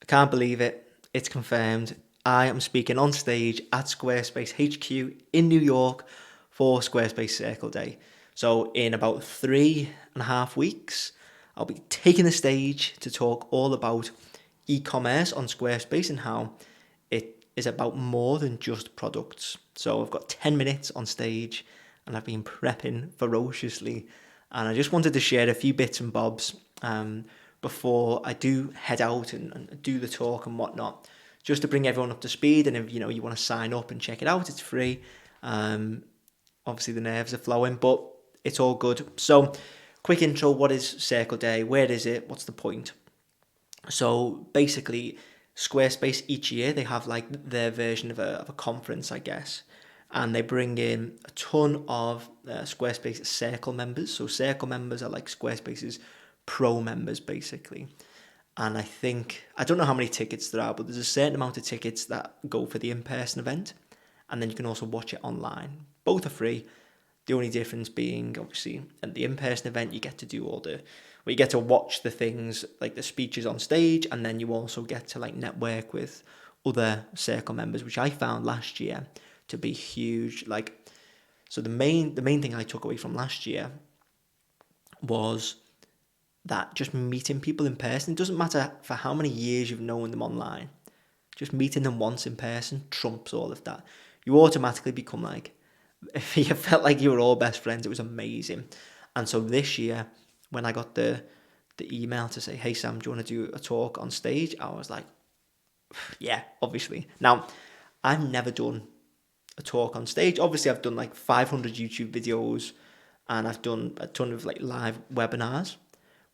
I can't believe it. It's confirmed. I am speaking on stage at Squarespace HQ in New York for Squarespace Circle Day. So, in about 3.5 weeks, I'll be taking the stage to talk all about e commerce on Squarespace and how it is about more than just products. So, I've got 10 minutes on stage and I've been prepping ferociously. And I just wanted to share a few bits and bobs before I do head out and do the talk and whatnot, just to bring everyone up to speed. And if you want to sign up and check it out, it's free. Obviously the nerves are flowing, but it's all good. So, quick intro: what is Circle Day? Where is it? What's the point? So basically, Squarespace each year they have like their version of a conference, I guess, and they bring in a ton of Squarespace Circle members. So Circle members are like Squarespace's pro members, basically. And I don't know how many tickets there are, but there's a certain amount of tickets that go for the in-person event, and then you can also watch it online. Both are free. The only difference being, obviously, at the in-person event, you get to do you get to watch the things, like the speeches on stage, and then you also get to like network with other Circle members, which I found last year to be huge. Like, so the main thing I took away from last year was that just meeting people in person, it doesn't matter for how many years you've known them online, just meeting them once in person trumps all of that. You automatically become like, if you felt like you were all best friends, it was amazing. And so this year, when I got the email to say, "Hey Sam, do you want to do a talk on stage?" I was like, yeah, obviously. Now, I've never done a talk on stage. Obviously, I've done like 500 YouTube videos and I've done a ton of like live webinars,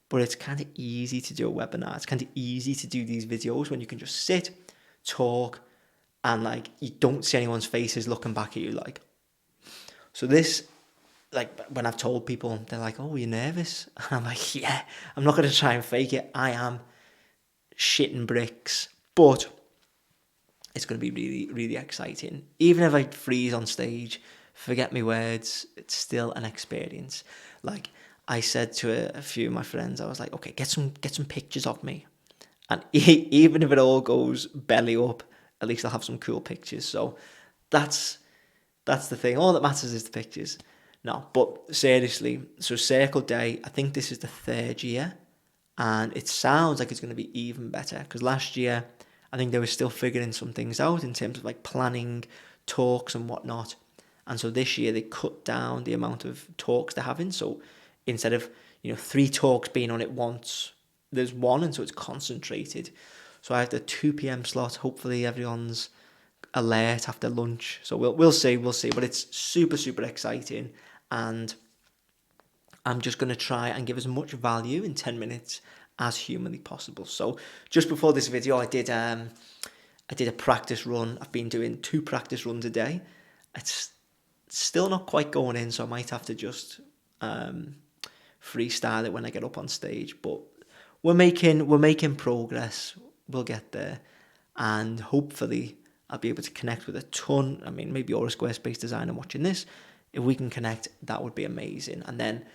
but it's kind of easy to do a webinar. It's kind of easy to do these videos when you can just sit, talk, and like you don't see anyone's faces looking back at you. Like, so this, like when I've told people, they're like, "Oh, are you nervous?" And I'm like, "Yeah, I'm not going to try and fake it. I am shitting bricks, but it's going to be really, really exciting. Even if I freeze on stage, forget my words, it's still an experience." Like I said to a few of my friends, I was like, "Okay, get some pictures of me," and even if it all goes belly up, at least I'll have some cool pictures. So that's the thing. All that matters is the pictures. No, but seriously, so Circle Day, I think this is the third year, and it sounds like it's going to be even better because last year I think they were still figuring some things out in terms of like planning talks and whatnot. And so this year they cut down the amount of talks they're having. So instead of, three talks being on at once, there's one, and so it's concentrated. So I have the 2 p.m. slot. Hopefully everyone's alert after lunch. So we'll see. But it's super, super exciting. And I'm just going to try and give as much value in 10 minutes as humanly possible. So just before this video, I did a practice run. I've been doing 2 practice runs a day. It's still not quite going in, so I might have to just freestyle it when I get up on stage. But we're making progress. We'll get there, and hopefully I'll be able to connect with a ton. I mean, maybe you're a Squarespace designer watching this. If we can connect, that would be amazing. And then,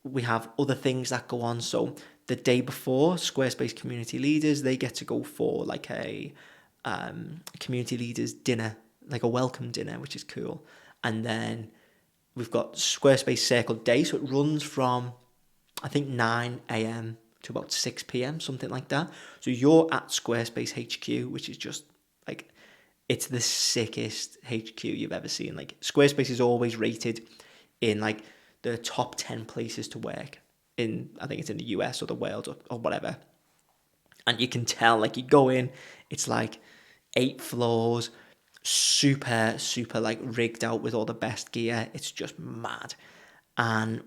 we have other things that go on. So the day before, Squarespace community leaders, they get to go for like a community leaders dinner, like a welcome dinner, which is cool. And then we've got Squarespace Circle Day. So it runs from, I think, 9 a.m. to about 6 p.m., something like that. So you're at Squarespace HQ, which is just like, it's the sickest HQ you've ever seen. Like, Squarespace is always rated in like the top 10 places to work in, I think it's in the US or the world or whatever. And you can tell, like, you go in, it's like 8 floors, super, super like rigged out with all the best gear. It's just mad. And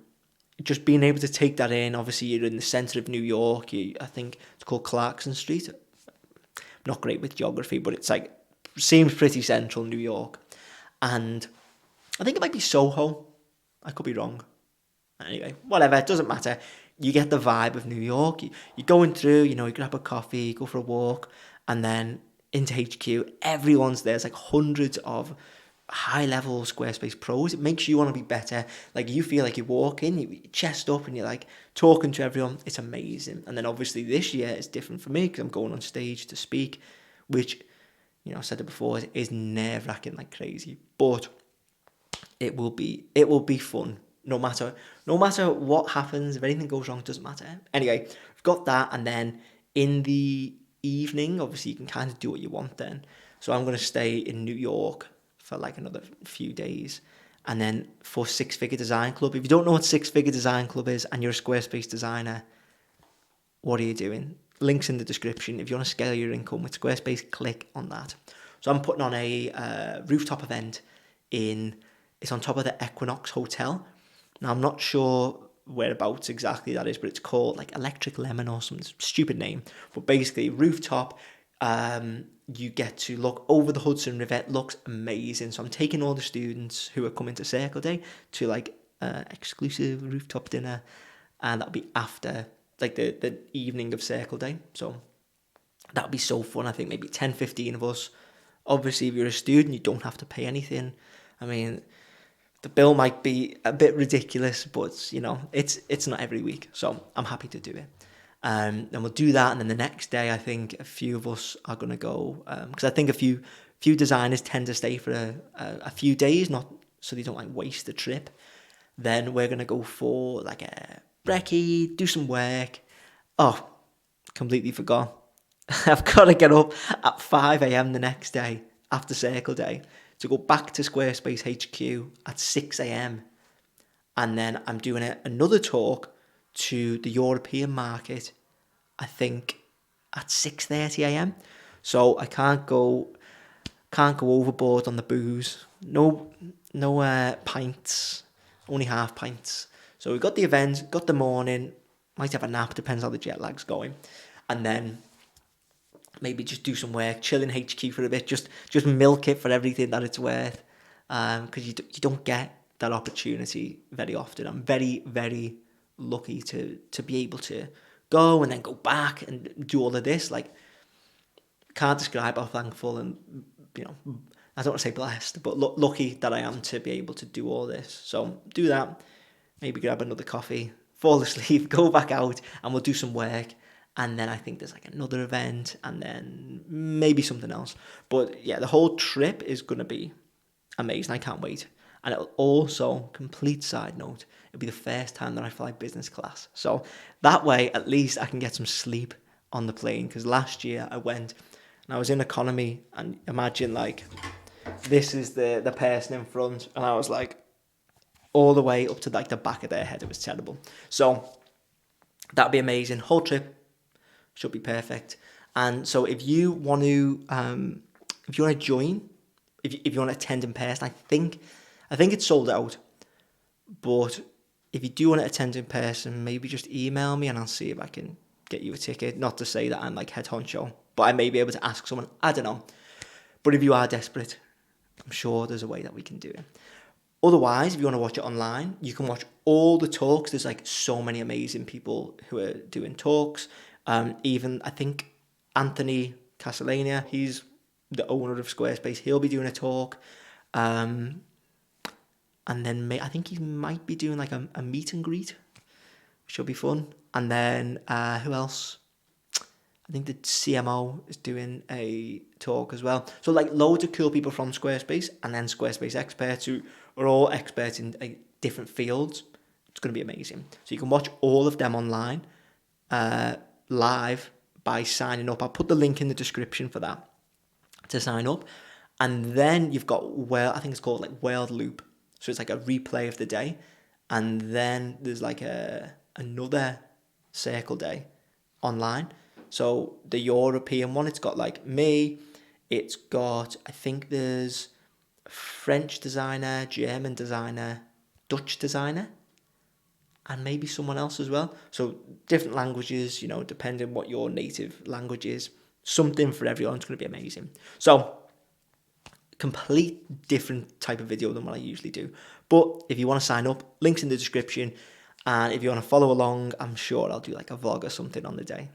just being able to take that in, obviously you're in the center of New York. I think it's called Clarkson Street. Not great with geography, but it's like, seems pretty central New York. And I think it might be Soho. I could be wrong. Anyway, whatever, it doesn't matter. You get the vibe of New York. You're going through, you grab a coffee, go for a walk, and then into HQ. Everyone's there. There's like hundreds of high level Squarespace pros. It makes you want to be better. Like you feel like you walk in, you chest up, and you're like talking to everyone. It's amazing. And then obviously this year is different for me because I'm going on stage to speak, which, you know, I said it before, is nerve wracking like crazy. But it will be fun. No matter what happens, if anything goes wrong, it doesn't matter. Anyway, we've got that, and then in the evening, obviously you can kind of do what you want then. So I'm gonna stay in New York for like another few days, and then for Six Figure Design Club. If you don't know what Six Figure Design Club is, and you're a Squarespace designer, what are you doing? Links in the description. If you want to scale your income with Squarespace, click on that. So I'm putting on a rooftop event in. It's on top of the Equinox Hotel. Now I'm not sure whereabouts exactly that is, but it's called like Electric Lemon or some stupid name. But basically, rooftop. You get to look over the Hudson River. It looks amazing. So I'm taking all the students who are coming to Circle Day to like exclusive rooftop dinner, and that'll be after like the evening of Circle Day. So that'll be so fun. I think maybe 10, 15 of us. Obviously, if you're a student, you don't have to pay anything. I mean, the bill might be a bit ridiculous, but you know, it's not every week, so I'm happy to do it. And we'll do that, and then the next day, I think a few of us are gonna go because I think a few designers tend to stay for a few days, not so they don't like waste the trip. Then we're gonna go for like a brekkie, do some work. Oh, completely forgot. I've got to get up at 5 a.m. the next day after Circle Day to go back to Squarespace HQ at 6 a.m. And then I'm doing another talk to the European market, I think, at 6:30 a.m. So I can't go overboard on the booze. No pints, only half pints. So we got the event, got the morning, might have a nap, depends how the jet lag's going. And then maybe just do some work, chill in HQ for a bit, just milk it for everything that it's worth, because you don't get that opportunity very often. I'm very, very lucky to be able to go and then go back and do all of this. Like, can't describe how thankful and, you know, I don't want to say blessed, but lucky that I am to be able to do all this. So do that, maybe grab another coffee, fall asleep, go back out, and we'll do some work. And then I think there's like another event, and then maybe something else. But yeah, the whole trip is going to be amazing. I can't wait. And it'll also, complete side note, it'll be the first time that I fly business class. So that way, at least I can get some sleep on the plane. Because last year I went and I was in economy, and imagine like, this is the person in front, and I was like all the way up to like the back of their head. It was terrible. So that'd be amazing. Whole trip should be perfect. And so if you want to join, if you want to attend in person, I think it's sold out. But if you do want to attend in person, maybe just email me and I'll see if I can get you a ticket. Not to say that I'm like head honcho, but I may be able to ask someone. I don't know. But if you are desperate, I'm sure there's a way that we can do it. Otherwise, if you want to watch it online, you can watch all the talks. There's like so many amazing people who are doing talks. Even I think Anthony Castellania, he's the owner of Squarespace. He'll be doing a talk. And then I think he might be doing like a meet and greet, which will be fun. And then who else? I think the CMO is doing a talk as well. So like loads of cool people from Squarespace, and then Squarespace experts who are all experts in different fields. It's going to be amazing. So you can watch all of them online, live, by signing up. I'll put the link in the description for that to sign up. And then you've got, I think it's called like World Loop. So it's like a replay of the day. And then there's like another Circle Day online. So the European one, it's got like me, it's got, I think there's French designer, German designer, Dutch designer, and maybe someone else as well. So different languages, you know, depending what your native language is, something for everyone. It's going to be amazing. So complete different type of video than what I usually do. But if you want to sign up, links in the description. And if you want to follow along, I'm sure I'll do like a vlog or something on the day.